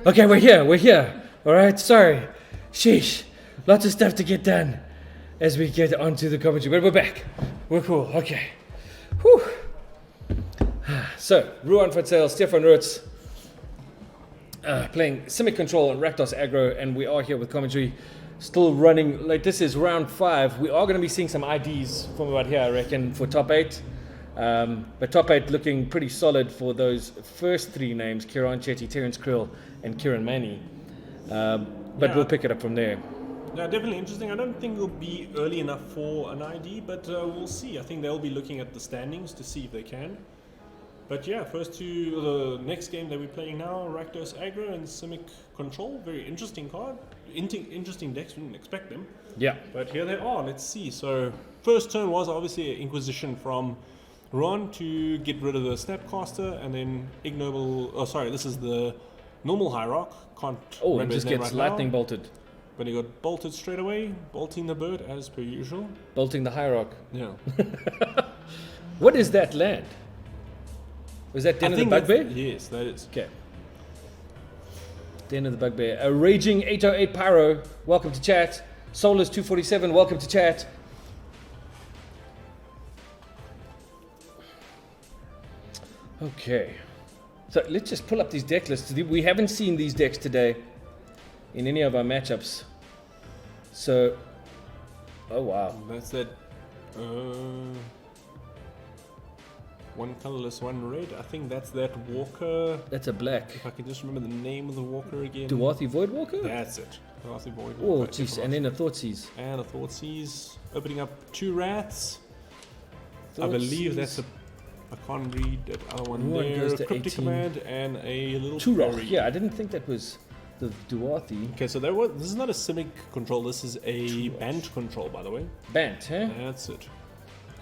Okay, we're here. All right, sorry. Sheesh. Lots of stuff to get done as we get onto the commentary. But we're back. We're cool. Okay. Whew. So, Ruan van Zyl, Stefan Roets, playing Simic Control and Rakdos Aggro, and we are here with commentary. Still running, like this is round 5. We are going to be seeing some IDs from about here, I reckon, for top 8. But top 8 looking pretty solid for those first 3 names, Kieran Chetty, Terence Krill, and Kieran Manny. But we'll pick it up from there. Yeah, definitely interesting. I don't think it'll be early enough for an ID, but we'll see. I think they'll be looking at the standings to see if they can. But yeah, first to the next game that we're playing now, Rakdos Aggro and Simic Control. Very interesting card. Interesting decks, we didn't expect them. Yeah. But here they are, let's see. So first turn was obviously an Inquisition from Ruan to get rid of the Snapcaster, and then Ignoble, this is the normal Hierarch. Can't remember it just his name gets right lightning now. bolted. But he got bolted straight away, bolting the bird as per usual. Bolting the Hierarch. Yeah. What is that land? Was that Den of the Bugbear? Yes, that is. Okay. Den of the Bugbear. A Raging 808 Pyro, welcome to chat. Solus 247, welcome to chat. Okay. So let's just pull up these deck lists. We haven't seen these decks today in any of our matchups. So, oh wow. That's that. One colorless, one red. I think that's that Walker. That's a black. If I can just remember the name of the Walker again. Duarthi Voidwalker? That's it. Duarthi Voidwalker. Oh, jeez. And then a Thoughtseize. And a Thougeize. Opening up 2 rats. I believe that's a. I can't read that other one there. Goes to Cryptic 18. Command and a little Turok. fairy. Yeah, I didn't think that was the Duarthi. Okay, so this is not a Simic Control. This is a Bant Control, by the way. Bant, huh? That's it.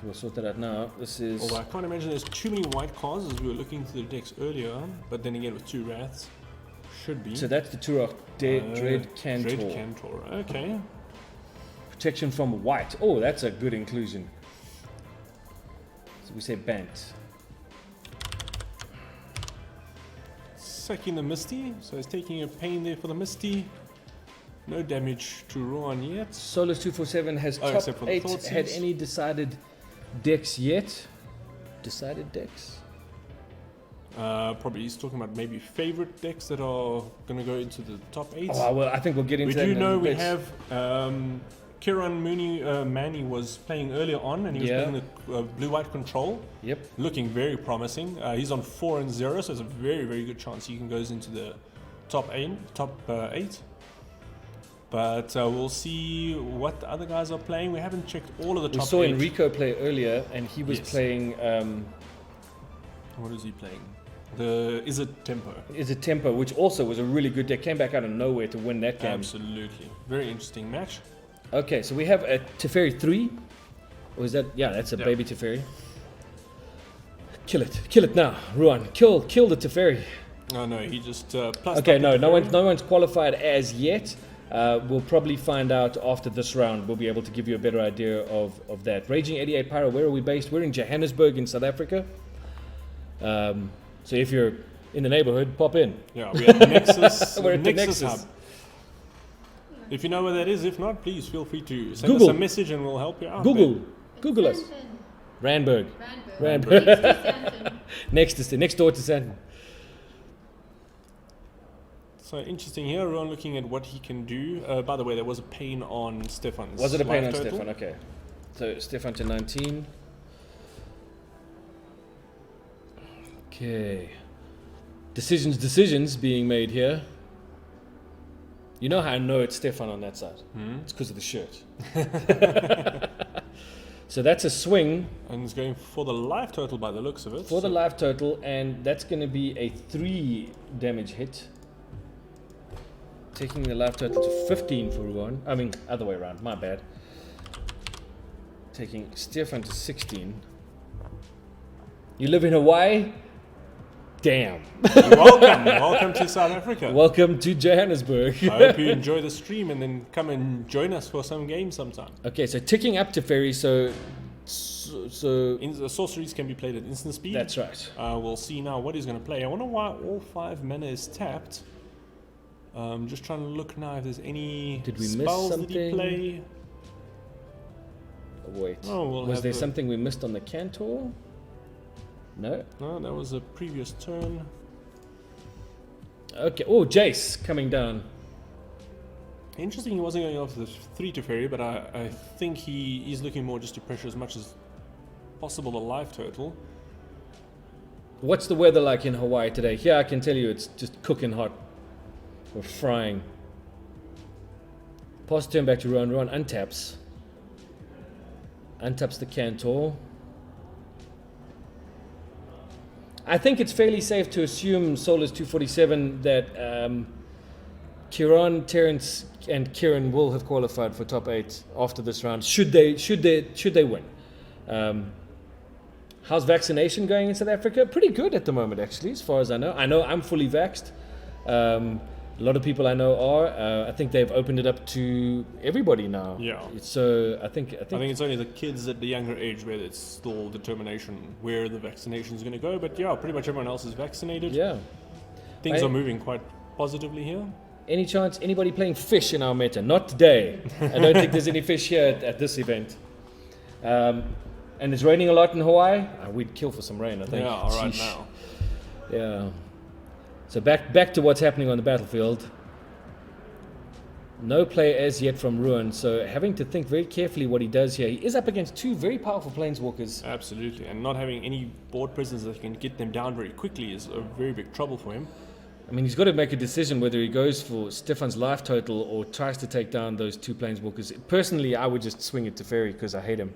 We'll sort that out now. This is... Although I can't imagine there's too many white cards as we were looking through the decks earlier, but then again with 2 rats, should be. So that's the Turok Dread Cantor. Dread Cantor, okay. Protection from white. Oh, that's a good inclusion. So we say Bant. Sacking the Misty, so he's taking a pain there for the Misty. No damage to Ruan yet. Solus 247 has except top for the 8 Thoughtseize. had any decided decks yet? Decided decks? Probably he's talking about maybe favorite decks that are going to go into the top 8. Oh, well, I think we'll get into that. We do know we bit. have Kieran Manny was playing earlier on, and he was playing the blue-white control. Yep. Looking very promising. He's on 4-0, so it's a very, very good chance he can goes into the top 8. But we'll see what the other guys are playing. We haven't checked all of the top 8. We saw Enrico play earlier, and he was playing... what is he playing? Is it Tempo? Is it Tempo, which also was a really good deck. Came back out of nowhere to win that game. Absolutely. Very interesting match. Okay, so we have a Teferi 3. Or is that... Yeah, that's a baby Teferi. Kill it. Kill it now, Ruan. Kill the Teferi. Oh no, he just plus. Okay, no one's qualified as yet. We'll probably find out after this round. We'll be able to give you a better idea of that. Raging 88 Pyro, where are we based? We're in Johannesburg in South Africa. So if you're in the neighborhood, pop in. Yeah, we're at Nexus. We're at the Nexus Nexus. Hub. If you know where that is, if not, please feel free to send us a message and we'll help you out. Google us. Randburg. Next door to Sandton. So interesting here, Ruan looking at what he can do. By the way, there was a pain on Stefan's. Was it a pain on total. Stefan? Okay. So Stefan to 19. Okay. Decisions being made here. You know how I know it's Stefan on that side? It's because of the shirt. So that's a swing. And he's going for the life total by the looks of it. For the life total, and that's going to be a 3 damage hit. Taking the life total to 15 for Ruan. I mean, other way around, my bad. Taking Stefan to 16. You live in Hawaii? Damn. Welcome to South Africa. Welcome to Johannesburg. I hope you enjoy the stream and then come and join us for some games sometime. Okay, so ticking up to Ferry, so the sorceries can be played at instant speed. That's right. We'll see now what he's going to play. I wonder why all 5 mana is tapped. Just trying to look now if there's any Did we miss spells that he something? play. Oh, wait. Oh, we'll Was have there the- something we missed on the Cantor? No? No, that was a previous turn. Okay. Oh, Jace coming down. Interesting, he wasn't going after the 3 Teferi, but I think he's looking more just to pressure as much as possible the life total. What's the weather like in Hawaii today? Here I can tell you it's just cooking hot. We're frying. Pass turn back to Ruan. Ruan untaps. Untaps the Cantor. I think it's fairly safe to assume Solar's 247 that Kieran, Terence, and Kieran will have qualified for top 8 after this round. Should they win? How's vaccination going in South Africa? Pretty good at the moment, actually, as far as I know. I know I'm fully vaxxed. A lot of people I know are. I think they've opened it up to everybody now. Yeah. So I think I think it's only the kids at the younger age where it's still determination where the vaccination is going to go. But yeah, pretty much everyone else is vaccinated. yeah. Things are moving quite positively here. Any chance anybody playing fish in our meta? Not today. I don't think there's any fish here at this event. And it's raining a lot in Hawaii. We'd kill for some rain, I think. Yeah, right Sheesh. now. Yeah. So back to what's happening on the battlefield. No play as yet from Ruan, so having to think very carefully what he does here. He is up against 2 very powerful planeswalkers. Absolutely, and not having any board presence that can get them down very quickly is a very big trouble for him. I mean, he's got to make a decision whether he goes for Stefan's life total or tries to take down those 2 planeswalkers. Personally, I would just swing it to Fairy because I hate him.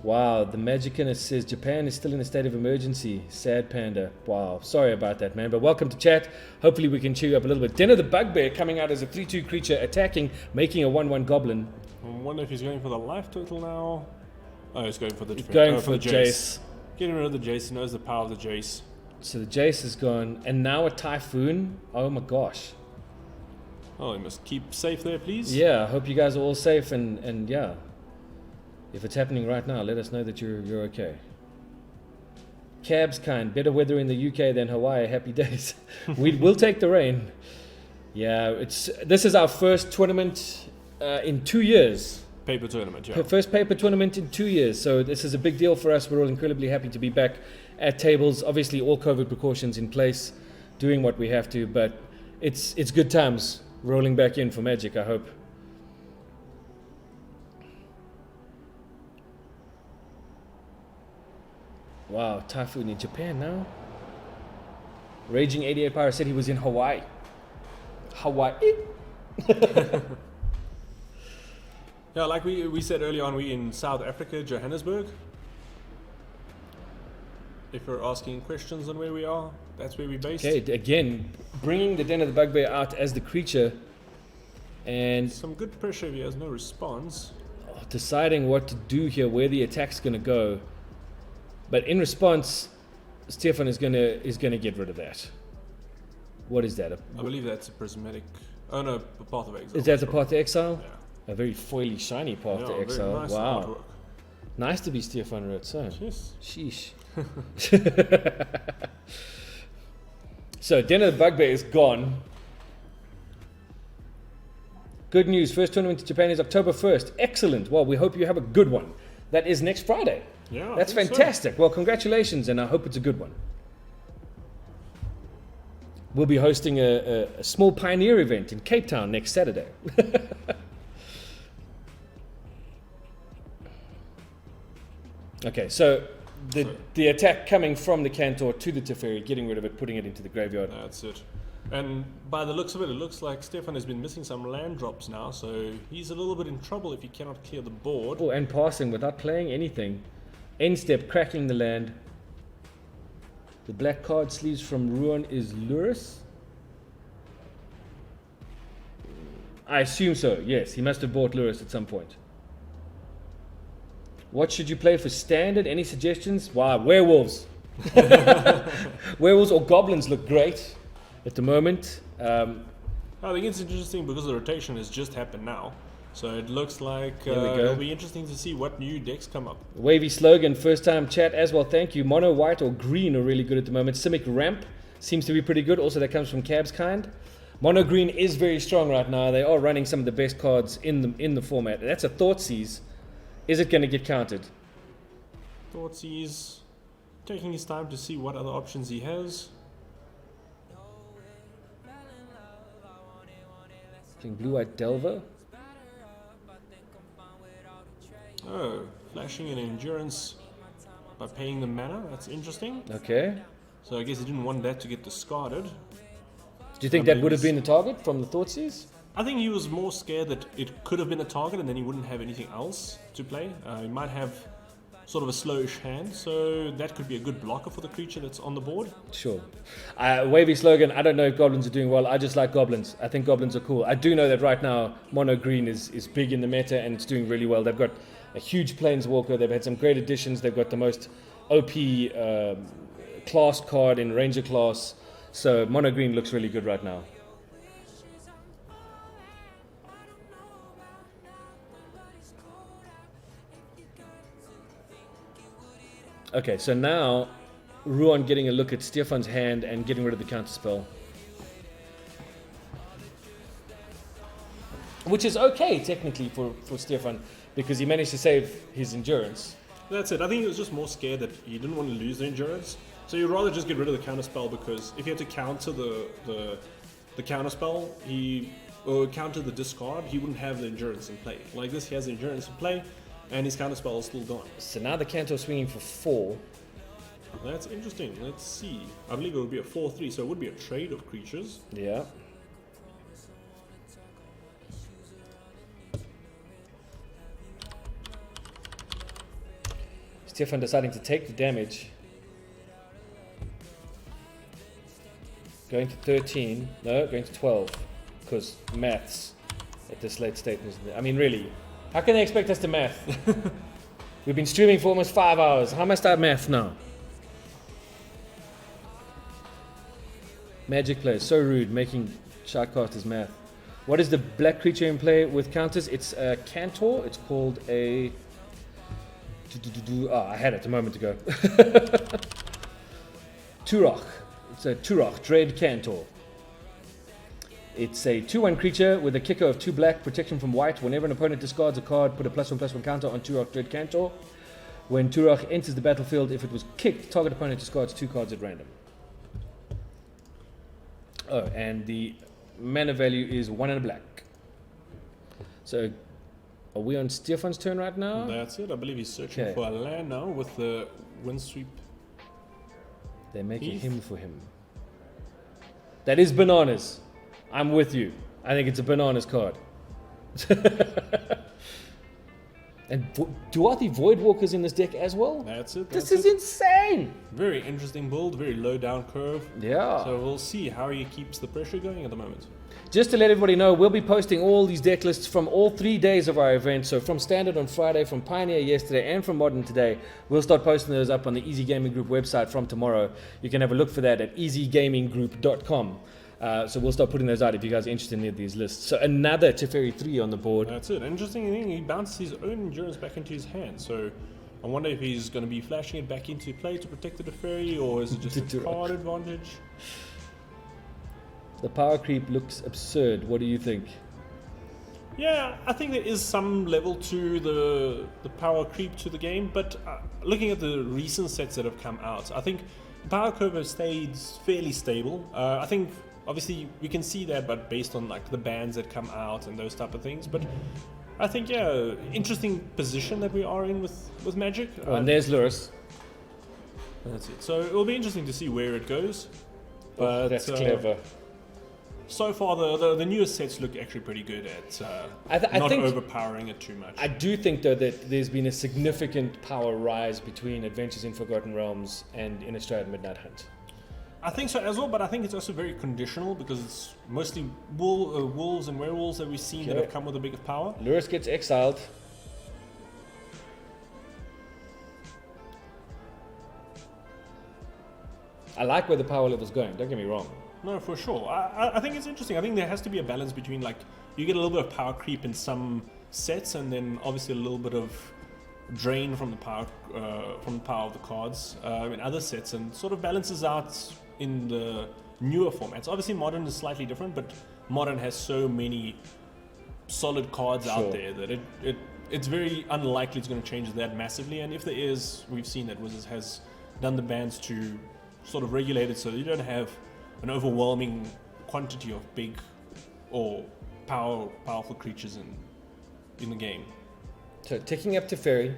Wow, the Magicina says Japan is still in a state of emergency. Sad panda. Wow, sorry about that, man. But welcome to chat. Hopefully we can cheer you up a little bit. Den of the Bugbear coming out as a 3/2 creature, attacking, making a 1/1 goblin. I wonder if he's going for the life total now. Oh, he's going for the Going for the Jace. Getting rid of the Jace. He knows the power of the Jace. So the Jace is gone, and now a Typhoon. Oh my gosh. Oh, he must keep safe there, please. Yeah, I hope you guys are all safe, and yeah. If it's happening right now, let us know that you're okay. Cab's kind. Better weather in the UK than Hawaii. Happy days. We'll take the rain. Yeah, this is our first tournament in 2 years. Paper tournament, yeah. First paper tournament in 2 years. So this is a big deal for us. We're all incredibly happy to be back at tables. Obviously, all COVID precautions in place, doing what we have to. But it's good times rolling back in for Magic, I hope. Wow, Typhoon in Japan now. Raging 88 Pirate said he was in Hawaii. Hawaii. Yeah, like we said earlier on, we're in South Africa, Johannesburg. If you're asking questions on where we are, that's where we're based. Okay, again, bringing the Den of the Bugbear out as the creature and Some good pressure if he has no response. deciding what to do here, where the attack's going to go. But in response, Stefan is gonna get rid of that. What is that? I believe that's a prismatic. Oh no, a Path of Exile. Is that the Path to Exile? Yeah. A very foily, shiny Path to Very Exile. nice Wow. artwork. Nice to be Stefan Roets, huh? Yes. Sheesh. So, Den of the Bugbear is gone. Good news. First tournament to Japan is October 1st. Excellent. Well, we hope you have a good one. That is next Friday. Yeah. That's I think so. fantastic. Well, congratulations, and I hope it's a good one. We'll be hosting a small pioneer event in Cape Town next Saturday. Okay, so the attack coming from the Cantor to the Teferi, getting rid of it, putting it into the graveyard. That's it. And by the looks of it, it looks like Stefan has been missing some land drops now, so he's a little bit in trouble if he cannot clear the board. Oh, and passing without playing anything. End step, cracking the land. The black card sleeves from Ruan is Luris? I assume so, yes. He must have bought Luris at some point. What should you play for standard? Any suggestions? Wow, werewolves. Werewolves or goblins look great at the moment. I think it's interesting because the rotation has just happened now. So it looks like There we go. it'll be interesting to see what new decks come up. Wavy slogan, first time chat as well, thank you. Mono, white or green are really good at the moment. Simic Ramp seems to be pretty good. Also, that comes from Cab's Kind. Mono green is very strong right now. They are running some of the best cards in the format. That's a Thoughtseize. Is it going to get counted? Thoughtseize taking his time to see what other options he has. Playing blue-white Delver. Oh, flashing an endurance by paying the mana. That's interesting. Okay. So I guess he didn't want that to get discarded. Do you think that would have been the target from the Thoughtseize? I think he was more scared that it could have been a target and then he wouldn't have anything else to play. He might have sort of a slowish hand, so that could be a good blocker for the creature that's on the board. Sure. Wavy slogan, I don't know if goblins are doing well. I just like goblins. I think goblins are cool. I do know that right now mono green is big in the meta and it's doing really well. They've got a huge planeswalker. They've had some great additions. They've got the most OP class card in Ranger class. So mono green looks really good right now. Okay, so now Ruan getting a look at Stefan's hand and getting rid of the counter spell. Which is okay, technically, for Stefan, because he managed to save his endurance. That's it. I think he was just more scared that he didn't want to lose the endurance. So you'd rather just get rid of the counterspell, because if you had to counter the counterspell, or counter the discard, he wouldn't have the endurance in play. Like this, he has the endurance in play, and his counterspell is still gone. So now the Cantor swinging for 4. That's interesting. Let's see. I believe it would be a 4-3, so it would be a trade of creatures. Yeah. Stefan deciding to take the damage. Going to 13. No, going to 12. Because maths at this late stage. I mean, really. How can they expect us to math? We've been streaming for almost 5 hours. How must I math now? Magic players, so rude, making Sharkcasters math. What is the black creature in play with counters? It's a Cantor. It's called a... I had it a moment ago. Turok. It's a Turok, Dread Cantor. It's a 2/1 creature with a kicker of 2 black, protection from white. Whenever an opponent discards a card, put a +1/+1 counter on Turok Dread Cantor. When Turok enters the battlefield, if it was kicked, target opponent discards 2 cards at random. Oh, and the mana value is 1 and a black. So, are we on Stefan's turn right now? That's it. I believe he's searching for a land now with the Windsweep. They're making him for him. That is bananas. I'm with you. I think it's a bananas card. And are the Voidwalkers in this deck as well? That's it. This is insane. Very interesting build, very low down curve. Yeah. So we'll see how he keeps the pressure going at the moment. Just to let everybody know, we'll be posting all these deck lists from all 3 days of our event. So from Standard on Friday, from Pioneer yesterday, and from Modern today. We'll start posting those up on the Easy Gaming Group website from tomorrow. You can have a look for that at easygaminggroup.com. So we'll start putting those out if you guys are interested in any of these lists. So another Teferi 3 on the board. That's it. Interesting thing, he bounced his own endurance back into his hand. So I wonder if he's going to be flashing it back into play to protect the Teferi, or is it just a card advantage? The power creep looks absurd. What do you think? Yeah, I think there is some level to the power creep to the game, but looking at the recent sets that have come out, I think the power curve has stayed fairly stable. I think obviously we can see that, but based on like the bans that come out and those type of things. But I think interesting position that we are in with Magic. Oh, and there's Luris. That's it. So it will be interesting to see where it goes. But that's clever. So far, the newest sets look actually pretty good at not overpowering it too much. I do think, though, that there's been a significant power rise between Adventures in Forgotten Realms and Innistrad Midnight Hunt. I think so as well, but I think it's also very conditional because it's mostly wolves and werewolves that we've seen that have come with a bit of power. Luris gets exiled. I like where the power level's going, don't get me wrong. No, for sure. I think it's interesting. I think there has to be a balance between, like, you get a little bit of power creep in some sets, and then obviously a little bit of drain from the power of the cards in other sets, and sort of balances out in the newer formats. Obviously, Modern is slightly different, but Modern has so many solid cards out there that it's very unlikely it's going to change that massively. And if there is, we've seen that Wizards has done the bans to sort of regulate it so that you don't have an overwhelming quantity of big or powerful creatures in the game. So ticking up to Fairy,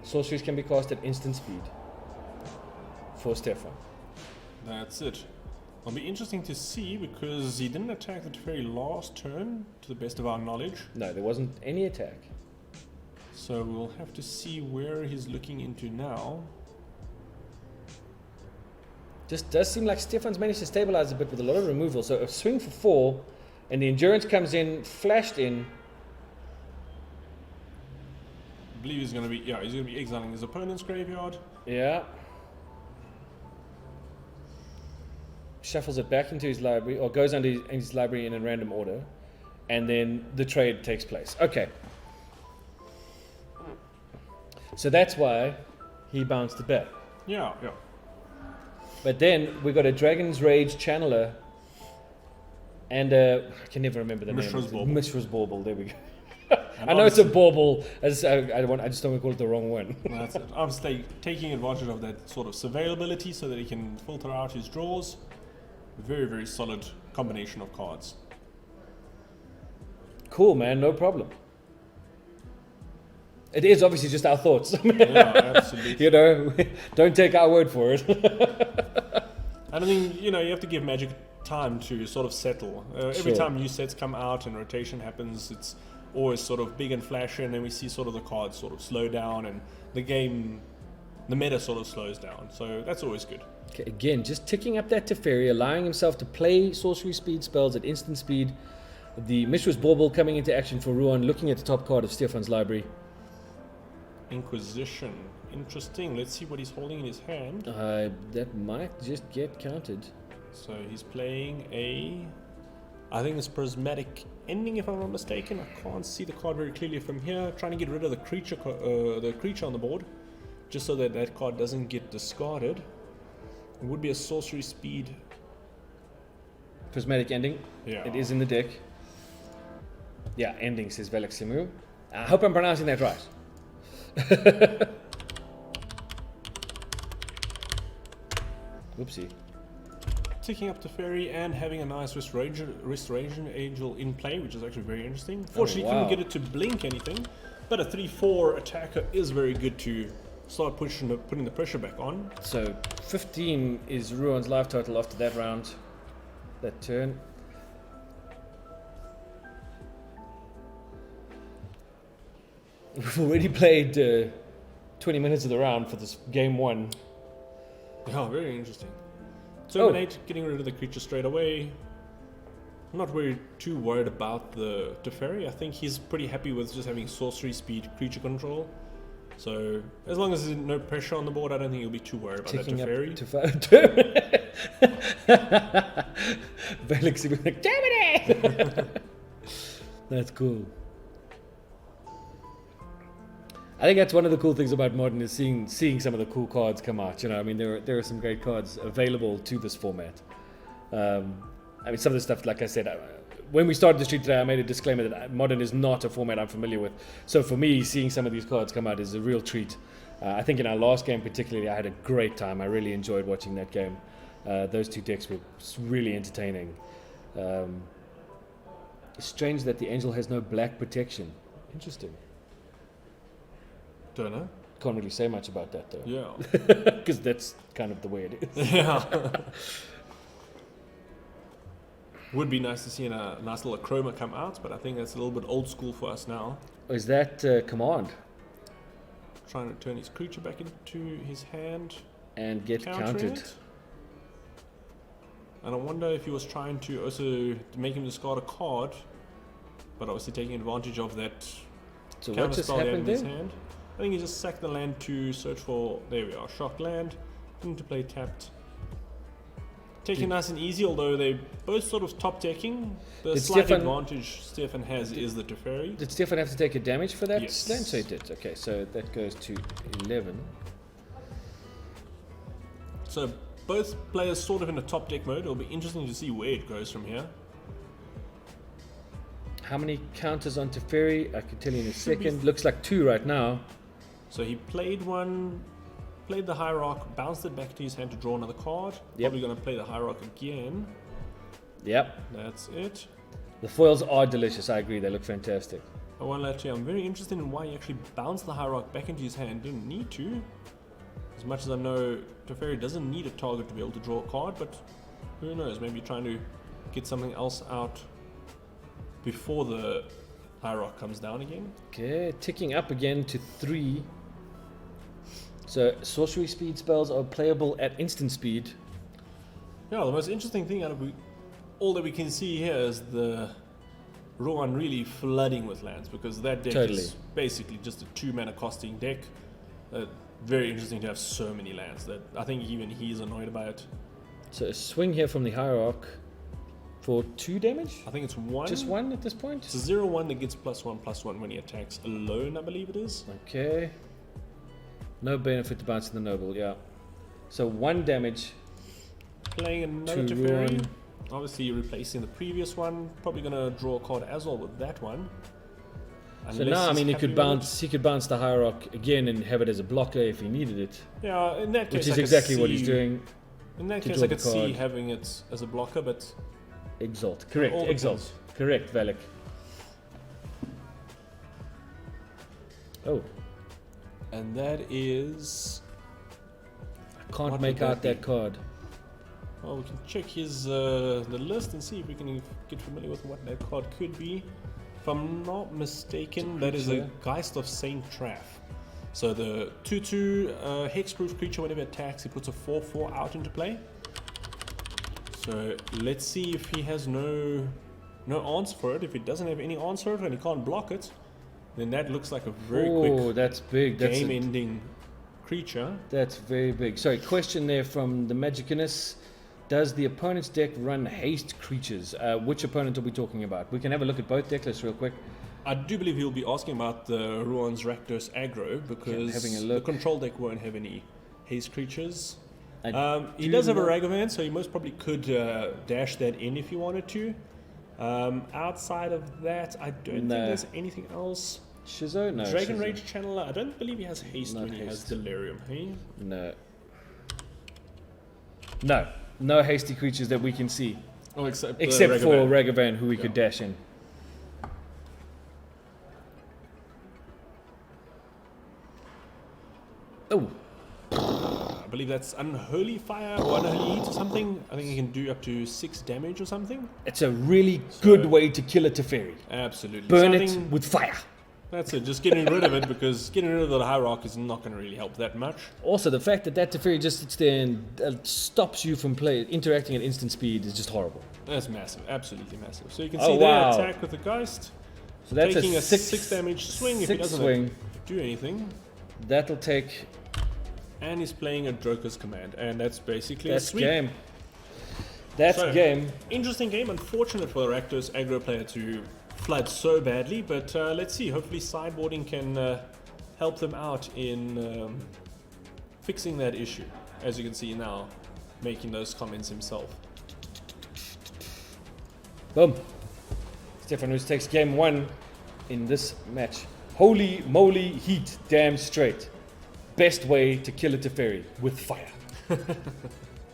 sorceries can be cast at instant speed for Stefan. That's it. It'll be interesting to see because he didn't attack the Teferi last turn, to the best of our knowledge. No, there wasn't any attack. So we'll have to see where he's looking into now. Just does seem like Stefan's managed to stabilize a bit with a lot of removal. So a swing for 4, and the endurance comes in, flashed in. I believe he's going to be exiling his opponent's graveyard. Yeah. Shuffles it back into his library, or goes under his library in a random order, and then the trade takes place. Okay. So that's why he bounced it back. Yeah. But then we got a Dragon's Rage Channeler and I can never remember the Mishra's name. Bauble. Mishra's Bauble, there we go. I know it's a bauble, I just don't want to call it the wrong one. That's it. Obviously taking advantage of that sort of surveillability so that he can filter out his draws. Very, very solid combination of cards. Cool, man, no problem. It is obviously just our thoughts. Yeah, absolutely. You know, don't take our word for it. I don't think, you have to give Magic time to sort of settle. Every time new sets come out and rotation happens, it's always sort of big and flashy, and then we see sort of the cards sort of slow down and the meta sort of slows down. So that's always good. Okay, again, just ticking up that Teferi, allowing himself to play sorcery speed spells at instant speed. The Mishra's Bauble coming into action for Ruan, looking at the top card of Stefan's library. Inquisition. Interesting. Let's see what he's holding in his hand. That might just get counted. So he's playing I think it's Prismatic Ending, if I'm not mistaken. I can't see the card very clearly from here. Trying to get rid of the creature on the board, just so that card doesn't get discarded. It would be a sorcery speed. Prismatic Ending. Yeah. It is in the deck. Yeah, Ending, says Veleximu. I hope I'm pronouncing that right. Whoopsie. Ticking up to Fairy and having a nice Restoration Angel in play, which is actually very interesting. Fortunately, couldn't get it to blink anything, but a 3/4 attacker is very good to start putting the pressure back on. So 15 is Ruan's life total after that round, that turn. We've already played 20 minutes of the round for this game 1. Yeah, very interesting. Terminate, getting rid of the creature straight away. I'm not really too worried about the Teferi. I think he's pretty happy with just having sorcery speed creature control. So as long as there's no pressure on the board, I don't think he'll be too worried about Ticking that Teferi. Felix will be like, terminate! That's cool. I think that's one of the cool things about Modern is seeing some of the cool cards come out. I mean, there are some great cards available to this format. I mean, some of the stuff, like I said, when we started the stream today, I made a disclaimer that Modern is not a format I'm familiar with. So for me, seeing some of these cards come out is a real treat. I think in our last game particularly, I had a great time. I really enjoyed watching that game. Those two decks were really entertaining. It's strange that the Angel has no black protection. Interesting. Don't know. Can't really say much about that though. Yeah. Because that's kind of the way it is. Yeah. Would be nice to see a nice little Chroma come out, but I think that's a little bit old school for us now. Or is that command? Trying to turn his creature back into his hand. And get Countering counted. it. And I wonder if he was trying to also make him discard a card, but obviously taking advantage of that So what counter just spell he had in happened his there? hand. I think he just sacked the land to search for, there we are, shock land, into play tapped. Taking nice and easy, although they're both sort of top decking. The Did slight Stefan- advantage Stefan has is the Teferi. Did Stefan have to take a damage for that? Yes. Land? So he did. Okay, so that goes to 11. So both players sort of in a top deck mode. It'll be interesting to see where it goes from here. How many counters on Teferi? I can tell you in a Should be second. Looks like 2 right now. So he played one, played the Hierarch, bounced it back to his hand to draw another card. Yep. Probably going to play the Hierarch again. Yep. That's it. The foils are delicious. I agree. They look fantastic. I want to let you, I'm very interested in why he actually bounced the Hierarch back into his hand. Didn't need to. As much as I know, Teferi doesn't need a target to be able to draw a card, but who knows? Maybe trying to get something else out before the Hierarch comes down again. Okay, ticking up again to 3. So sorcery speed spells are playable at instant speed. Yeah, the most interesting thing out of all that we can see here is the Ruan really flooding with lands, because that deck Totally. is basically just a 2-mana costing deck. Very interesting to have so many lands that I think even he's annoyed about it. So a swing here from the Hierarch for 2 damage? I think it's 1. Just 1 at this point? It's a 0/1 that gets +1/+1 when he attacks alone, I believe it is. Okay. No benefit to bouncing the noble, yeah. So 1 damage. Playing another To Teferi. Ruan. Obviously replacing the previous one. Probably going to draw a card as well with that one. So Unless now, I he's mean, he happy could with it. bounce. He could bounce the Hierarch again and have it as a blocker if he needed it, Yeah, in that case, which is I could exactly what he's see- doing. In that to case, draw I the could see card. having it as a blocker, but Exalt, correct. All Exalt, depends. correct. Valak. Oh, and that is. I can't What make would out that that card. Well, we can check his the list and see if we can get familiar with what that card could be. If I'm not mistaken, that is a creature. Geist of Saint Traff. So the 2/2 hexproof creature, whenever it attacks, he puts a 4/4 out into play. So let's see if he has no answer for it. If he doesn't have any answer and he can't block it, then that looks like a very Oh, quick that's big. That's game-ending creature. That's very big. Sorry, question there from the Magicinus. Does the opponent's deck run haste creatures? Which opponent are we talking about? We can have a look at both deck lists real quick. I do believe he'll be asking about the Ruan's Rakdos Aggro, because having a the look. control deck won't have any haste creatures. He do does have a not- Ragavan, so he most probably could dash that in if he wanted to. Outside of that, I don't No. think there's anything else. Shizo? No. Dragon Shizo. Rage Channeler, I don't believe he has haste Not when he has haste. Delirium, hey? No. No. No hasty creatures that we can see. Oh, except Except for Ragavan, who we could dash in. Oh, I believe that's Unholy Fire or Unholy Heat or something. I think he can do up to 6 damage or something. it's a really good way to kill a Teferi. Absolutely. Burn So I it think with fire. That's it, just getting rid of it, because getting rid of the Hierarch is not going to really help that much. Also, the fact that that Teferi just sits there and stops you from interacting at instant speed is just horrible. That's massive, absolutely massive. So you can Oh, see there, wow. attack with the Geist, So that's taking a a 6 6 damage swing if he six doesn't swing. do anything. That'll take. And he's playing a Droker's Command, and that's basically a That's sweep. game. That's So, game. Interesting game, unfortunate for the Rakdos Aggro player to flood so badly, but let's see, hopefully sideboarding can help them out in fixing that issue. As you can see now, making those comments himself. Boom. Stefan Roets takes game 1 in this match. Holy moly, heat, damn straight. Best way to kill a Teferi, with fire.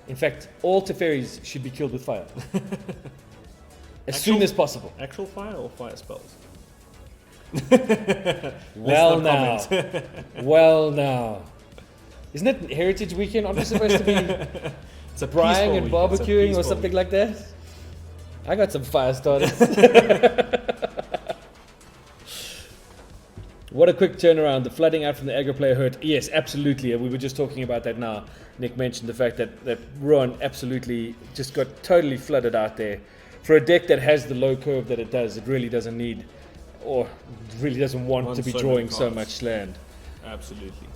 In fact, all Teferis should be killed with fire. As soon as possible. Actual fire or fire spells? Well no now. comment. Well now. Isn't it Heritage Weekend? Aren't we supposed to be It's a frying and peaceful week. It's a barbecuing or peaceful something week. like that? I got some fire starters. What a quick turnaround. The flooding out from the aggro player hurt. Yes, absolutely. We were just talking about that now. Nick mentioned the fact that Ruan absolutely just got totally flooded out there. For a deck that has the low curve that it does, it really doesn't need, or really doesn't want to be so drawing many so cards. much land. Absolutely.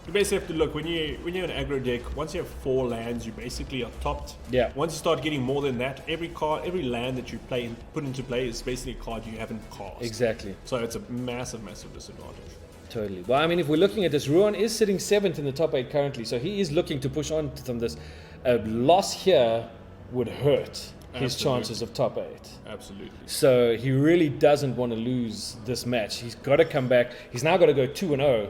You basically have to look when you're an aggro deck. Once you have 4 lands, you basically are topped. Yeah. Once you start getting more than that, every land that you put into play is basically a card you haven't cast. Exactly. So it's a massive disadvantage. Totally. Well, I mean, if we're looking at this, Ruan is sitting 7th in the top 8 currently, so he is looking to push on from this. A loss here would hurt his chances of top 8. Absolutely. So he really doesn't want to lose this match. He's got to come back. He's now got to go 2-0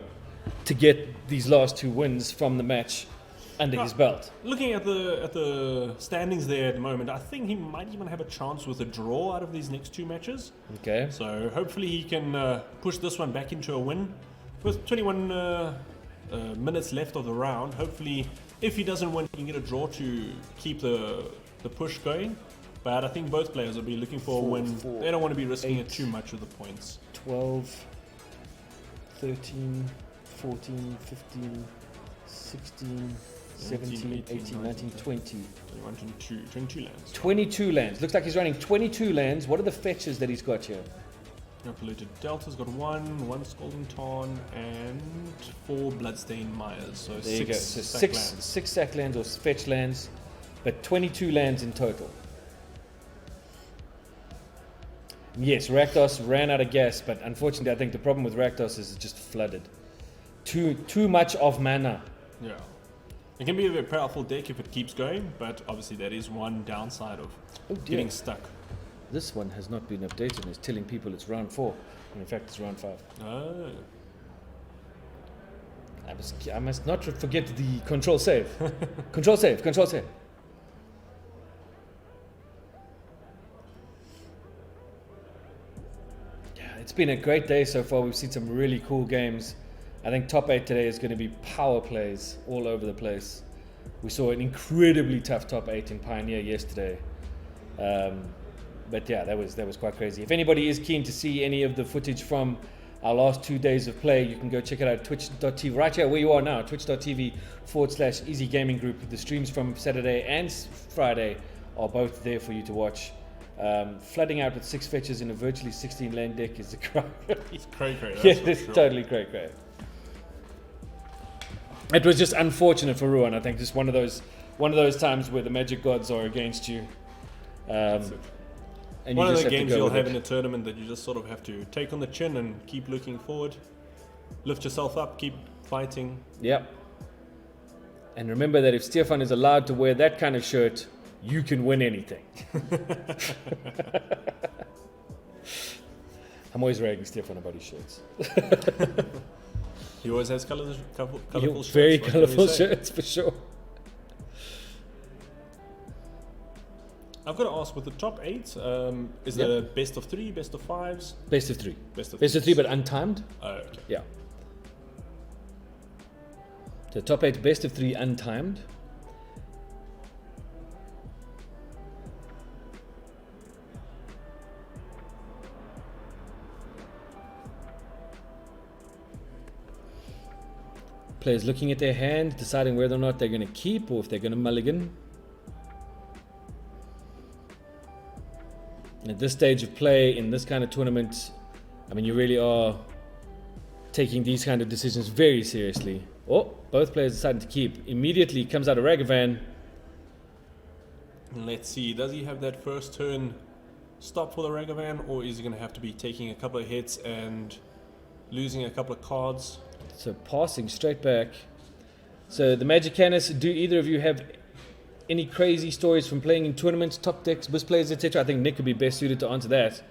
to get these last 2 wins from the match under his belt. Looking at the standings there at the moment, I think he might even have a chance with a draw out of these next 2 matches. Okay. So hopefully he can push this one back into a win. With 21 minutes left of the round, hopefully if he doesn't win, he can get a draw to keep the push going. But I think both players will be looking for a win. They don't want to be risking it too much with the points. 12, 13, 14, 15, 16, 17, 18, 19, 20. 22 lands. 22 lands. Looks like he's running 22 lands. What are the fetches that he's got here? Polluted Delta's got 1 Scalding Tarn, and 4 Bloodstained Myers. So there you go. 6 So sack lands. 6 sack lands or fetch lands, but 22 lands in total. Yes, Rakdos ran out of gas, but unfortunately I think the problem with Rakdos is it's just flooded. Too much of mana. Yeah. It can be a very powerful deck if it keeps going, but obviously that is one downside of getting stuck. This one has not been updated and it's telling people it's round 4. And in fact it's round 5. Oh. I must not forget the control save. Control save. Yeah, it's been a great day so far. We've seen some really cool games. I think top 8 today is going to be power plays all over the place. We saw an incredibly tough top 8 in Pioneer yesterday. But yeah, that was quite crazy. If anybody is keen to see any of the footage from our last 2 days of play, you can go check it out at twitch.tv, right here where you are now, twitch.tv/EG Gaming Group. The streams from Saturday and Friday are both there for you to watch. Flooding out with 6 fetches in a virtually 16 land deck is a cray. It's cray. Yeah, it's totally cray. It was just unfortunate for Ruan. I think just one of those times where the magic gods are against you. And one of the games you'll have in a tournament that you just sort of have to take on the chin and keep looking forward, lift yourself up, keep fighting. Yep. And remember that if Stefan is allowed to wear that kind of shirt, you can win anything. I'm always ragging Stefan about his shirts. He always has colorful shirts. Very colorful shirts, for sure. I've got to ask, with the top 8, is there best of 3, best of 5s? Best of 3. Best of 3, but untimed? Oh, okay. Yeah. So top 8, best of 3 untimed. Players looking at their hand, deciding whether or not they're going to keep or if they're going to mulligan. At this stage of play, in this kind of tournament, I mean, you really are taking these kind of decisions very seriously. Oh, both players deciding to keep. Immediately comes out a Ragavan. Let's see, does he have that first turn stop for the Ragavan, or is he going to have to be taking a couple of hits and losing a couple of cards? So passing straight back. So the Magic Canis, do either of you have any crazy stories from playing in tournaments, top decks, bus players, etc.? I think Nick could be best suited to answer that.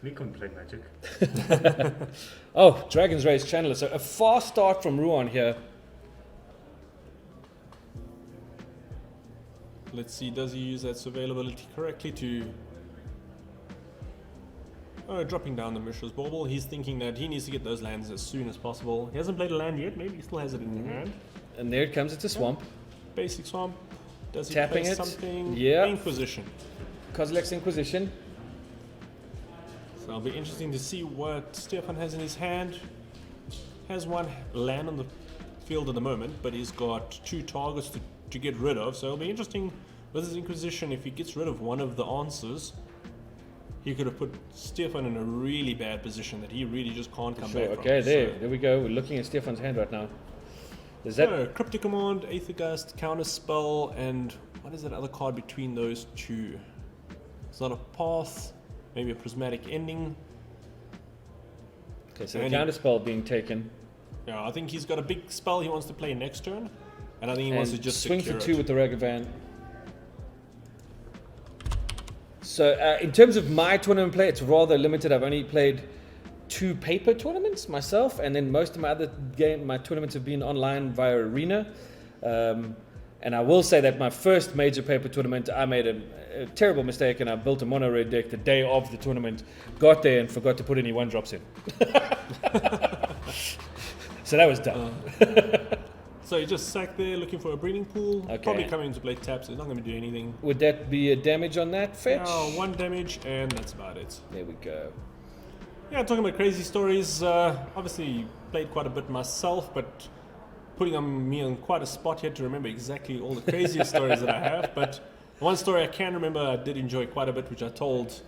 Nick couldn't play Magic. Oh, Dragon's Race Channeler. So a fast start from Ruan here. Let's see, does he use that surveillability correctly to... dropping down the Mishra's Bauble. He's thinking that he needs to get those lands as soon as possible. He hasn't played a land yet, maybe he still has it in hand. And there it comes, it's a swamp. Basic swamp. Does he Tapping play it. something? Yeah. Inquisition. Kozilek's Inquisition. So it'll be interesting to see what Stefan has in his hand. Has 1 land on the field at the moment, but he's got 2 targets to get rid of. So it'll be interesting with his Inquisition, if he gets rid of one of the answers, he could have put Stefan in a really bad position that he really just can't come back from. Okay, there we go. We're looking at Stefan's hand right now. Is that So, Cryptic Command, Aether Gust, Counter Spell, and what is that other card between those two? It's not a Path, maybe a Prismatic Ending. okay? So the And counter spell being taken, Yeah, I think he's got a big spell he wants to play next turn, and I think he wants to and just swing for secure 2 it. with the Ragavan. So in terms of my tournament play, it's rather limited. I've only played 2 paper tournaments myself, and then most of my tournaments have been online via Arena. And I will say that my first major paper tournament, I made a terrible mistake, and I built a mono red deck the day of the tournament. Got there and forgot to put any 1-drops in. So that was dumb. So you just sack there, looking for a breeding pool. Okay. Probably coming into play tap, so he's not going to do anything. Would that be a damage on that fetch? 1 damage, and that's about it. There we go. Yeah, talking about crazy stories. Obviously, played quite a bit myself, but putting me on quite a spot here to remember exactly all the craziest stories that I have. But one story I can remember I did enjoy quite a bit, which I told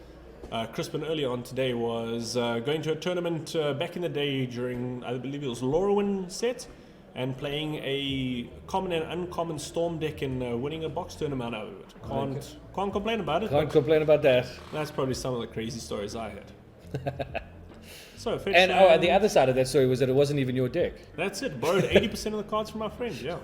Crispin earlier on today, was going to a tournament back in the day during, I believe it was Lorwyn set, and playing a common and uncommon Storm deck and winning a box tournament out of it. Can't complain about it. Can't complain about that. That's probably some of the crazy stories I had. So, fetch And land. the other side of that story was that it wasn't even your deck. That's it. Borrowed 80% of the cards from my friend. Yeah.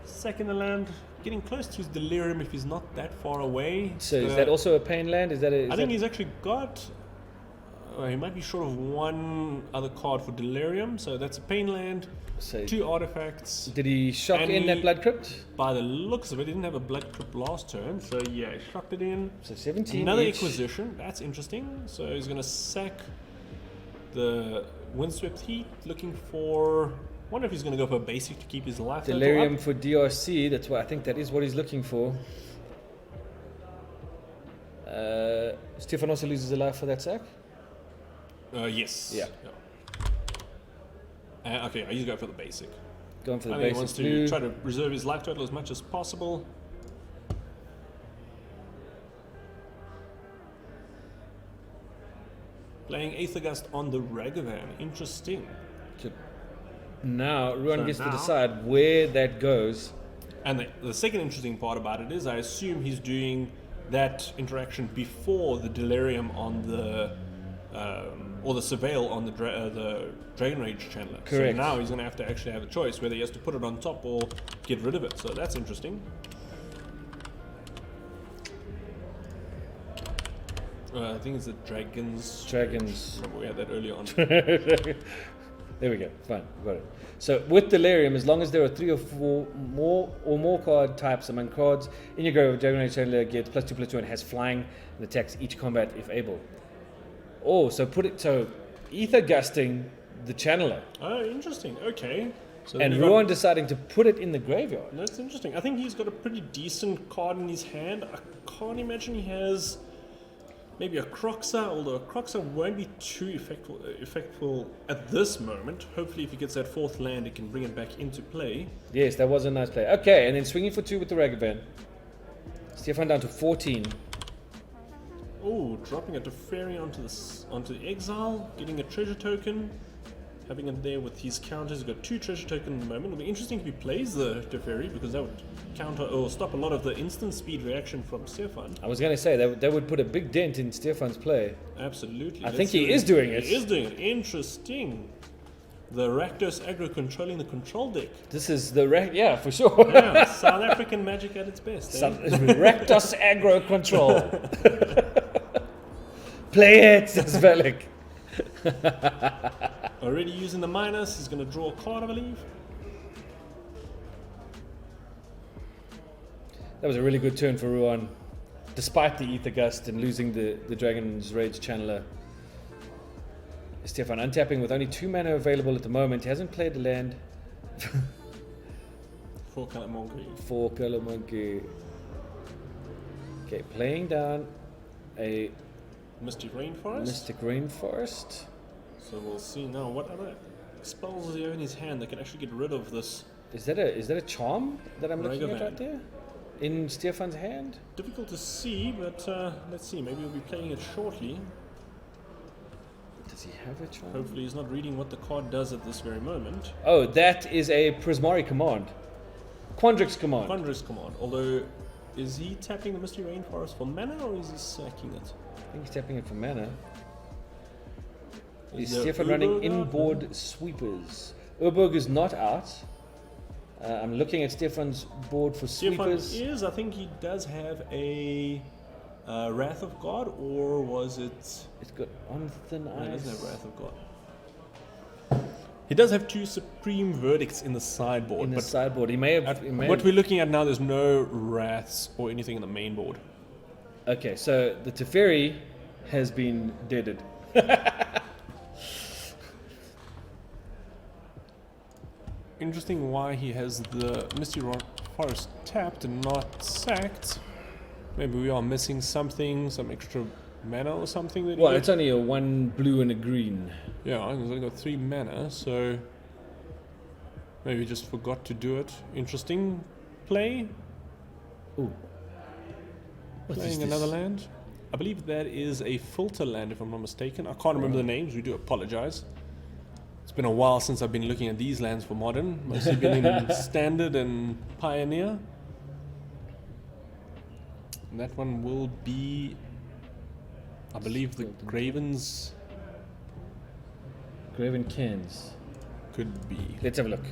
Second land, getting close to his Delirium if he's not that far away. So is that also a pain land? Is that I think he's actually got. He might be short of 1 other card for Delirium, so that's a pain land. So 2 artifacts. did he shock And in that he- Blood Crypt? By the looks of it, he didn't have a Blood Crypt last turn, so yeah, he shocked it in. So 17 Another each. Acquisition, that's interesting. So he's going to sack the Windswept Heat, looking for. Wonder if he's going to go for a basic to keep his life total Delirium up. for DRC. That's what I think that is what he's looking for. Stefan also loses a life for that sack. Yes. Yeah. Okay, he's going for the basic. Going for the I think he basic wants blue. to try to reserve his life total as much as possible. Playing Aether Gust on the Ragavan. Interesting. Now Ruan So gets to now- decide where that goes. And the second interesting part about it is I assume he's doing that interaction before the Delirium on the or the Surveil on the Dragon Rage Channeler. Correct. So now he's going to have to actually have a choice whether he has to put it on top or get rid of it. So that's interesting. I think it's the Dragons. Remember we had that earlier on. There we go. Fine, got it. So with Delirium, as long as there are 3 or 4 more card types among cards in your graveyard, Dragon Age Chandler gets +2/+2 and has flying and attacks each combat if able. Oh, so Ether Gusting the Channeler Oh, interesting. Okay. So then and you've got- Ruan deciding to put it in the graveyard. That's interesting. I think he's got a pretty decent card in his hand. I can't imagine he has maybe a Croxa, although a Croxa won't be too effectful at this moment. Hopefully, if he gets that 4th land, he can bring it back into play. Yes, that was a nice play. Okay, and then swinging for 2 with the Ragavan. Stefan down to 14. Oh, dropping a Teferi onto the exile, getting a treasure token, having it there with his counters. He's got 2 treasure tokens at the moment. It'll be interesting if he plays the Teferi because that would counter or stop a lot of the instant speed reaction from Stefan. I was going to say that would put a big dent in Stefan's play. Absolutely. I think he is doing it. He is doing it. Interesting. The Rakdos Aggro controlling the control deck. This is yeah, for sure. Yeah, South African magic at its best. Rakdos Aggro Control. Play it, says Velik. Already using the minus. He's going to draw a card, I believe. That was a really good turn for Ruan, despite the Ether Gust and losing the Dragon's Rage Channeler. Stefan untapping with only 2 mana available at the moment. He hasn't played the land. 4-color monkey. 4-color monkey. Okay, playing down a Mystic Rainforest. Mystic Rainforest. So we'll see now what other spells does he have in his hand that can actually get rid of this. Is that a charm that I'm looking at Ragavan. right there? In Stefan's hand? Difficult to see, but let's see. Maybe we'll be playing it shortly. Does he have a charm? Hopefully he's not reading what the card does at this very moment. Oh, that is a Prismari command. Quandrix command. Thunderous command. Although, is he tapping the Misty Rainforest for mana or is he sacking it? I think he's tapping it for mana. Is there Stefan running Urborg out? inboard sweepers? Urborg is not out. I'm looking at Stefan's board for Stefan sweepers. is, I think he does have a Wrath of God, or was it... It's got on thin No, he ice. doesn't have Wrath of God. He does have 2 Supreme Verdicts in the sideboard, In the but sideboard. He may have. what we're looking at now, there's no Wraths or anything in the main board. Okay, so the Teferi has been deaded. Interesting why he has the Misty Forest tapped and not sacked. Maybe we are missing something, some extra mana or something that he Well, did. it's only a 1 blue and a green. Yeah, he's only got 3 mana, so maybe he just forgot to do it. Interesting play. Ooh. What is Playing this? another land. I believe that is a filter land, if I'm not mistaken. I can't remember the names. We do apologize. It's been a while since I've been looking at these lands for Modern. Mostly been in Standard and Pioneer. And that one will be, I believe, the Graven's Graven Cairns. could be. Let's have a look.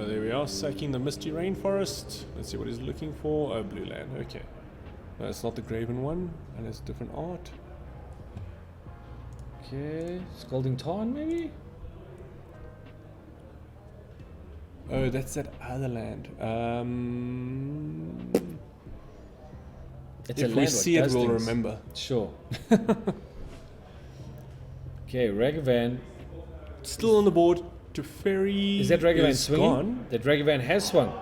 There we are, sacking the Misty Rainforest. Let's see what he's looking for. Oh, blue land, okay. No, it's not the Graven one, and it's different art. Okay, Scalding Tarn maybe? Oh, that's that other land. It's a If land we what see it, does we'll things. remember. Sure. Okay, Ragavan. Still on the board. Teferi Is that Ragavan is swinging? gone. That Ragavan has swung.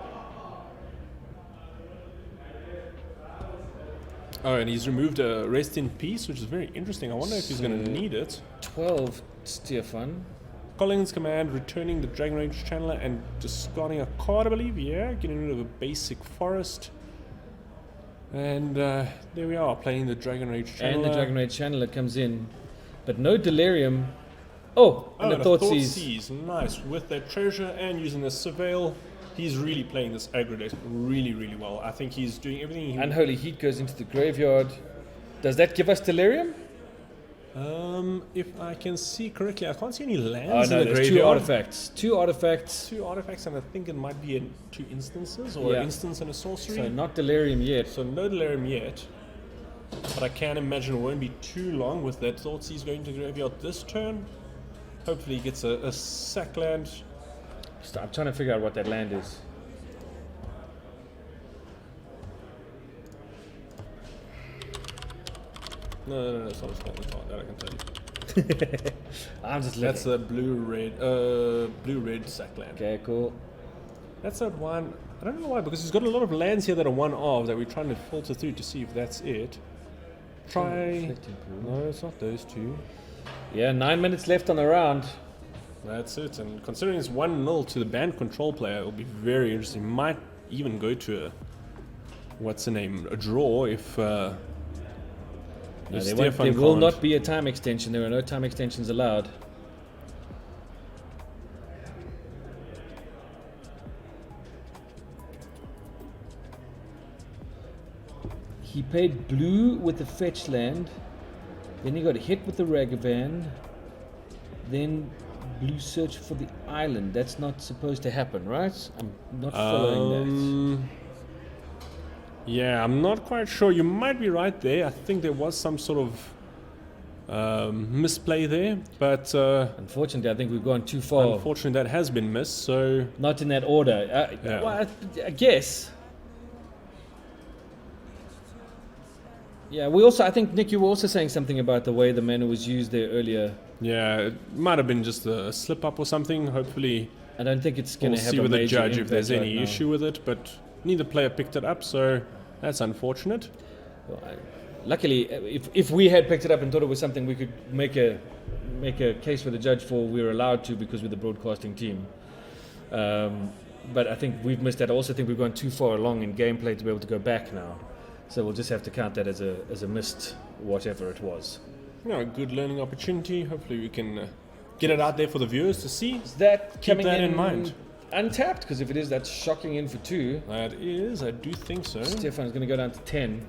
Oh, and he's removed a Rest in Peace, which is very interesting. I wonder if he's going to So- need it. 12, Stefan. Collins command, returning the Dragon Rage Channeler and discarding a card, I believe. Yeah, getting rid of a basic forest. And there we are, playing the Dragon Rage Channeler. And the Dragon Rage Channeler comes in. But no Delirium. Oh, and Oh, the the Thoughtseize. Nice. With that treasure and using the Surveil, he's really playing this aggro deck really, really well. I think he's doing everything he... Unholy Heat goes into the graveyard. Does that give us Delirium? If I can see correctly, I can't see any Oh lands no, in the there's graveyard. two artifacts. Two artifacts. 2 artifacts, and I think it might be in 2 instances, or Yeah. an instance and a sorcery. So not Delirium yet. So no Delirium yet. But I can imagine it won't be too long with that Thoughtseize going to graveyard this turn. Hopefully he gets a sack land. I'm trying to figure out what that land is. No, it's not a small card, that I can tell you. I'm just looking. That's a blue-red sack land. Okay, cool. That's that one. I don't know why, because he's got a lot of lands here that are one of that we're trying to filter through to see if that's it. Try. Reflecting Pool. No, it's not those 2. Yeah, 9 minutes left on the round. That's it. And considering it's 1-0 to the Bant Control player, it'll be very interesting. Might even go to a draw if. No, if there Stefan will can't. not be a time extension. There are no time extensions allowed. He paid blue with the fetch land. Then he got hit with the Ragavan. Then blue search for the island. That's not supposed to happen, right? I'm not following Yeah, I'm not quite sure. You might be right there. I think there was some sort of misplay there, but that. Unfortunately, I think we've gone too far. unfortunately that has been missed. So Not in that order. Yeah. Well, I guess. Yeah, I think, Nick, you were also saying something about the way the mana was used there earlier. yeah, it might have been just a slip up or something. Hopefully I don't think it's going we'll to have see a with the major judge if there's impact any right now. issue with it, but neither player picked it up, so that's unfortunate. Well, luckily, if we had picked it up and thought it was something we could make a case for the judge for, we were allowed to because we're the broadcasting team. But I think we've missed that. I also think we've gone too far along in gameplay to be able to go back now. So we'll just have to count that as a missed whatever it was. A good learning opportunity. Hopefully we can get it out there for the viewers to see. Is that Keep coming that in mind. Untapped? Because if it is, that's shocking in for 2. That is, I do think so. Stefan's going to go down to 10.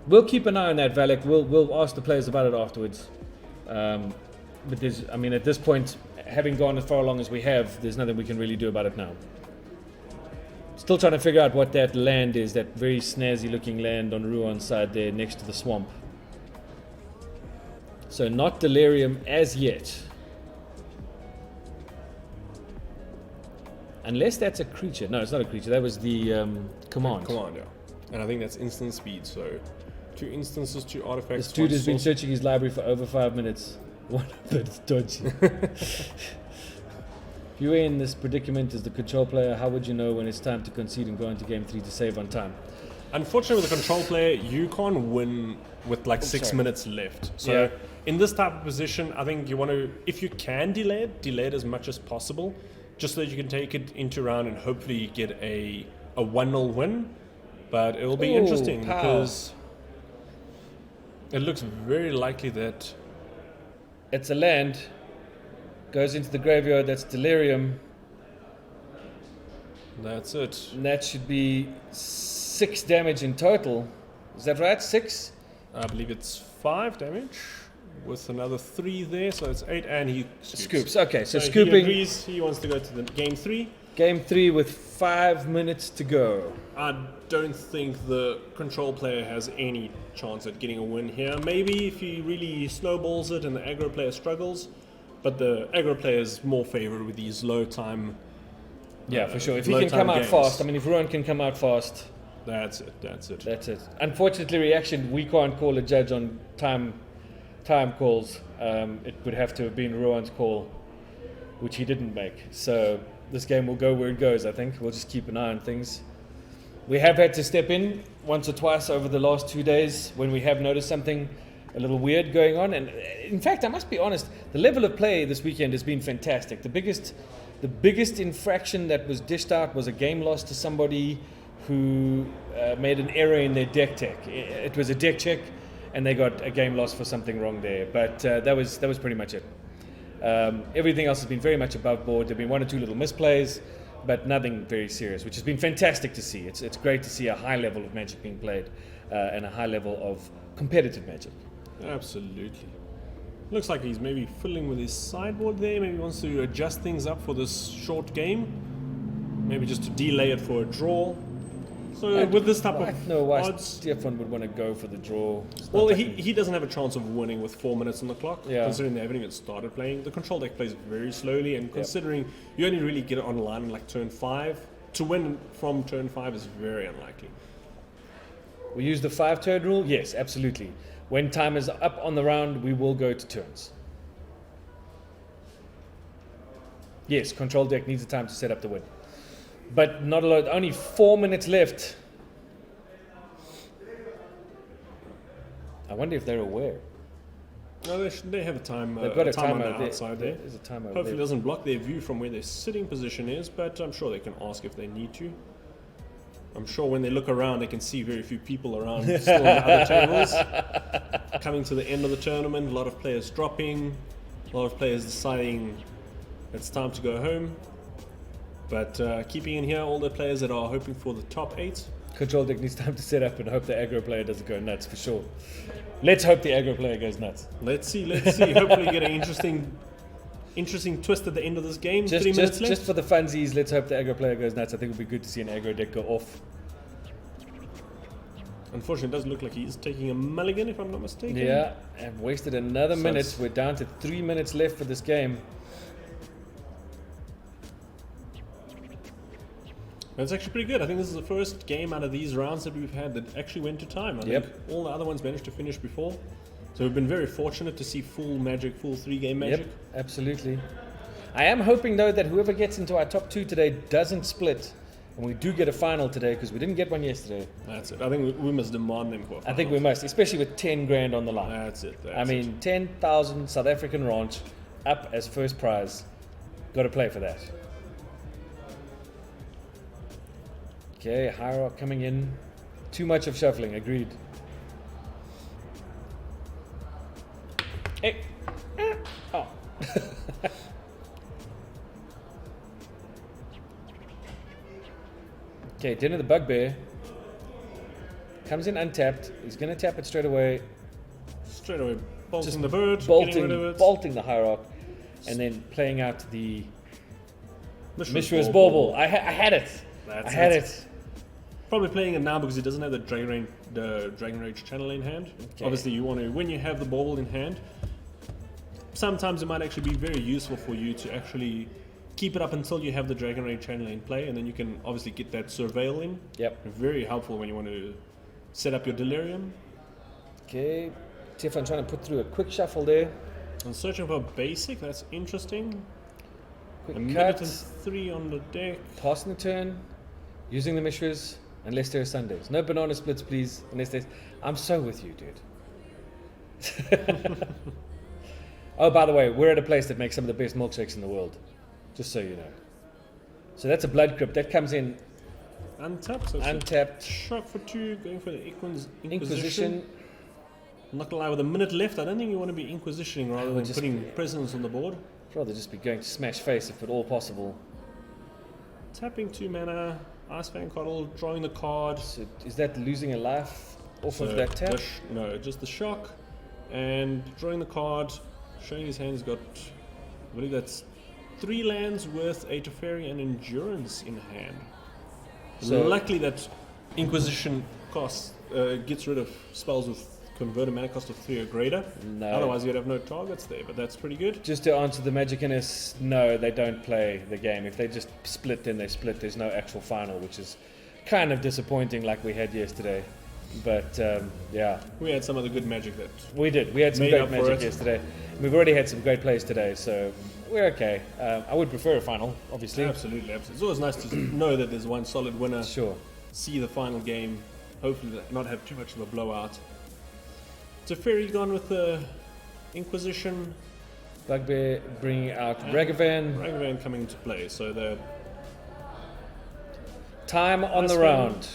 We'll keep an eye on that, Valek. We'll ask the players about it afterwards. But at this point, having gone as far along as we have, there's nothing we can really do about it now. Still trying to figure out what that land is, that very snazzy looking land on Ruan's side there next to the swamp. So not Delirium as yet. Unless that's a creature. No, it's not a creature. That was the command. Command, yeah. And I think that's instant speed, so 2 instances, 2 artifacts. This dude has been sorcery. searching his library for over 5 minutes. What a bit dodgy. If you were in this predicament as the control player, how would you know when it's time to concede and go into game 3 to save on time? Unfortunately, with the control player, you can't win with like 6 minutes left. So in this type of position, I think you want to, if you can delay it as much as possible, just so that you can take it into round and hopefully get a 1-0 win. But it will be interesting because it looks very likely that it's a land, goes into the graveyard, that's Delirium. That's it. And that should be 6 damage in total. Is that right? 6? I believe it's 5 damage with another 3 there, so it's 8, and he scoops. Okay, so He scooping. agrees he wants to go to the game 3. Game 3 with 5 minutes to go. I don't think the control player has any chance at getting a win here. Maybe if he really snowballs it and the aggro player struggles, but the aggro player is more favored with these low time. Yeah, for sure. If he low can come time out games. fast, if Ruan can come out fast, That's it. that's it. Unfortunately, reaction, we can't call a judge on time calls. It would have to have been Ruan's call, which he didn't make. So this game will go where it goes, I think. We'll just keep an eye on things. We have had to step in once or twice over the last 2 days when we have noticed something a little weird going on. And in fact, I must be honest, the level of play this weekend has been fantastic. The biggest infraction that was dished out was a game loss to somebody who made an error in their deck tech. It was a deck check, and they got a game loss for something wrong there. But that was pretty much it. Everything else has been very much above board. There have been 1 or 2 little misplays, but nothing very serious, which has been fantastic to see. It's great to see a high level of Magic being played and a high level of competitive Magic. Absolutely. Looks like he's maybe fiddling with his sideboard there. Maybe he wants to adjust things up for this short game. Maybe just to delay it for a draw. So with this type of why odds, Stefan would want to go for the draw. well, he doesn't have a chance of winning with 4 minutes on the clock. Yeah. Considering they haven't even started playing, the control deck plays very slowly, and considering you only really get it online in like turn 5, to win from turn 5 is very unlikely. We use the 5-turn rule? Yes, absolutely. When time is up on the round, we will go to turns. Yes, control deck needs the time to set up the win. But not a lot, only 4 minutes left. I wonder if they're aware. No, they have a time. They've got a time on timer the outside there. There's a timer Hopefully, it there. doesn't block their view from where their sitting position is, but I'm sure they can ask if they need to. I'm sure when they look around, they can see very few people around still on the other tables. Coming to the end of the tournament, a lot of players dropping, a lot of players deciding it's time to go home. But keeping in here all the players that are hoping for the top 8. Control deck needs time to set up and hope the aggro player doesn't go nuts for sure. Let's hope the aggro player goes nuts. Let's see. Hopefully get an interesting twist at the end of this game. 3 minutes left. Just for the funsies, let's hope the aggro player goes nuts. I think it would be good to see an aggro deck go off. Unfortunately, it does look like he's taking a mulligan, if I'm not mistaken. Yeah, and wasted another So minute. it's- We're down to 3 minutes left for this game. That's actually pretty good. I think this is the first game out of these rounds that we've had that actually went to time. I Yep. think all the other ones managed to finish before. So we've been very fortunate to see full Magic, full 3-game Magic. Yep, absolutely. I am hoping though that whoever gets into our top 2 today doesn't split, and we do get a final today because we didn't get one yesterday. That's it. I think we must demand them for a I think we final. must, especially with 10 grand on the line. That's it. I mean, 10,000 South African ranch up as first prize. Got to play for that. Okay, High Rock coming in. Too much of shuffling, agreed. Hey. Oh. Okay, Dinner the Bugbear comes in untapped. He's going to tap it straight away. Straight away, bolting Just the bird, getting rid of it. bolting the High Rock, and then playing out the Mishra's Bauble. Bauble. I had it. That's I had it. Probably playing it now because he doesn't have the Dragon Rage channel in hand. Okay. Obviously, you want to, when you have the Bauble in hand, sometimes it might actually be very useful for you to actually keep it up until you have the Dragon Rage channel in play, and then you can obviously get that Surveil in. Yep. Very helpful when you want to set up your Delirium. Okay. Stefan trying to put through a quick shuffle there. And searching for a basic, that's interesting. Quick A minute cut. and 3 on the deck. Passing the turn. Using the Mishras. Unless there are Sundays. No banana splits, please. Unless there's... I'm so with you, dude. Oh, by the way, we're at a place that makes some of the best milkshakes in the world. Just so you know. So that's a Blood Crypt. That comes in Untapped. So it's untapped. a shock for 2, going for the Inquisition. Inquisition. I'm not gonna lie, with a minute left, I don't think you want to be Inquisitioning rather than just- putting presence on the board. I'd rather just be going to smash face if at all possible. Tapping 2 mana, Ice Fan Coddle, drawing the card. So is that losing a life off So of that tap? no, just the shock. And drawing the card, showing his hand, he's got, I believe that's 3 lands worth a Teferi and Endurance in hand. So- Luckily that Inquisition cost gets rid of spells with converted mana cost of 3 or greater. No. Otherwise you'd have no targets there, but that's pretty good. Just to answer the Magicianist, no, they don't play the game. If they just split, then they split. There's no actual final, which is kind of disappointing like we had yesterday. But yeah, We had some of the good magic that we did. We had some Made great up for magic it. yesterday. We've already had some great plays today, so we're okay. I would prefer a final, obviously. absolutely. It's always nice to know that there's one solid winner. Sure. See the final game. Hopefully not have too much of a blowout. Teferi gone with the Inquisition. Bugbear bringing out Ragavan. Ragavan coming into play. So the Time on the Ice round.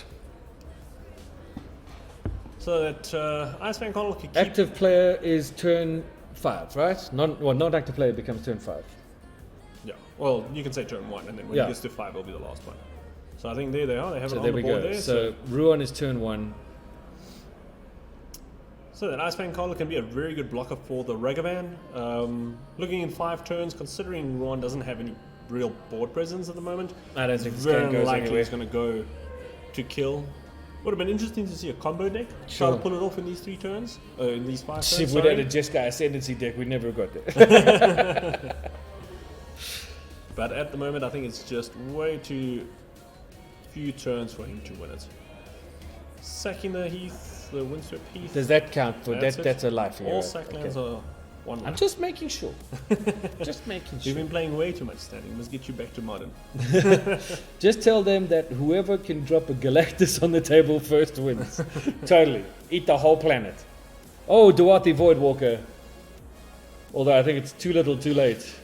so that Ice Fan Coddle can keep. Active player is turn 5, right? Not active player becomes turn 5. Yeah. Well, you can say turn 1, and then when Yeah. it gets to 5, it'll be the last one. So I think there they are. They have it So on there the we board go. there. So Ruan is turn 1. So that Ice Fan Coddle can be a very good blocker for the Ragavan. Looking in 5 turns, considering Ruan doesn't have any real board presence at the moment, I don't it's think this very game goes unlikely anywhere. it's going to go to kill. Would have been interesting to see a combo deck try Sure. to pull it off in these 3 turns, in these 5 turns. If we'd sorry. had a Jeskai Ascendancy deck, we never got there. But at the moment, I think it's just way too few turns for him to win it. Sacking the Heath, the Windswept Heath. Does that count for That's that? it. That's a life hero. All sack lands Okay. are 1 I'm life. just making sure. Just making You've sure. been playing way too much standing. Must get you back to modern. Just tell them that whoever can drop a Galactus on the table first wins. Totally. Eat the whole planet. Oh, Duarte Voidwalker. Although I think it's too little too late.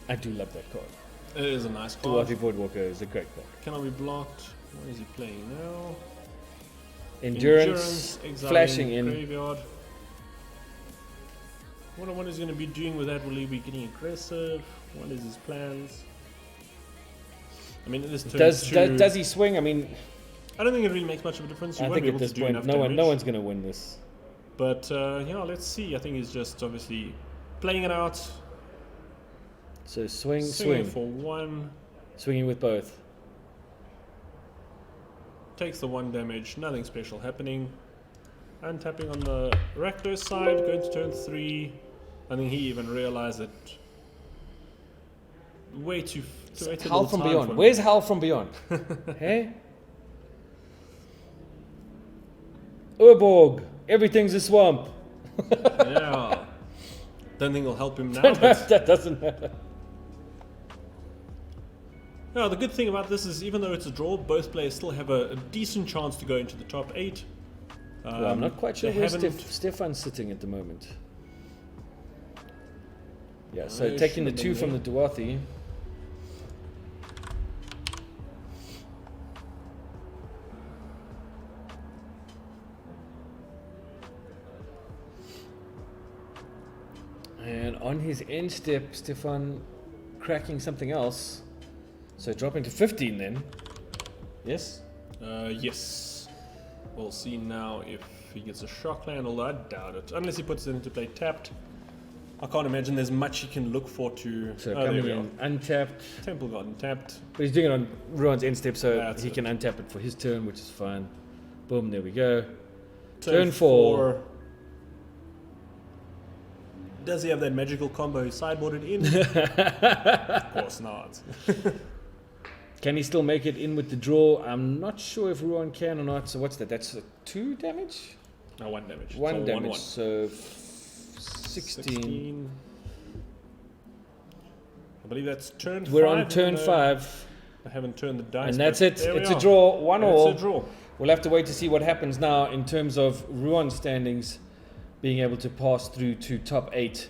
I do love that card. It is a nice card. Duarte Voidwalker is a great card. Cannot be blocked. What is he playing now? Endurance, exiling flashing in. Graveyard. Wonder what he's going to be doing with that. Will he be getting aggressive? What is his plans? I mean, it is turn 2. Does he swing? I mean, I don't think it really makes much of a difference. You I won't think be at able this to do point, enough no damage. one's going to win this. But yeah, let's see. I think he's just obviously playing it out. So swing. Swinging for 1. Swinging with both. Takes the 1 damage. Nothing special happening. Untapping on the Rakdos side. Going to turn 3. I think he even realized that way too Hell little from time Beyond. for him. Where's Hell from Beyond? Hey? Urborg. Everything's a swamp. Yeah. Don't think it'll help him now. But That doesn't matter. no, the good thing about this is even though it's a draw, both players still have a decent chance to go into the top 8. Well, I'm not quite sure they where haven't- Stefan's sitting at the moment. Yeah, so Nice, taking the should've 2 been from the Duathi. And on his end step, Stefan cracking something else. So dropping to 15 then. Yes? Yes. We'll see now if he gets a shock land, although I doubt it. Unless he puts it into play tapped. I can't imagine there's much he can look for to... So there coming we in are. untapped. Temple Garden tapped. But he's doing it on Ruan's end step, so That's he it. can untap it for his turn, which is fine. Boom, there we go. Turn Turn 4. Does he have that magical combo sideboarded in? Of course not. Can he still make it in with the draw? I'm not sure if Ruan can or not. So what's that? That's 2 damage? No, 1 damage. 1 So damage. 1-1. So 16. I believe that's turn 5. We're on turn 5. I haven't turned the dice. And that's but it. there we It's a are. draw. 1 all. It's a draw. We'll have to wait to see what happens now in terms of Ruan's standings being able to pass through to top 8.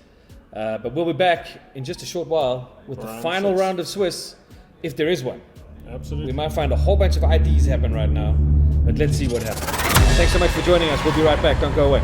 But we'll be back in just a short while with the Round final 6. round of Swiss, if there is one. Absolutely. We might find a whole bunch of IDs happen right now, but let's see what happens. Thanks so much for joining us. We'll be right back. Don't go away.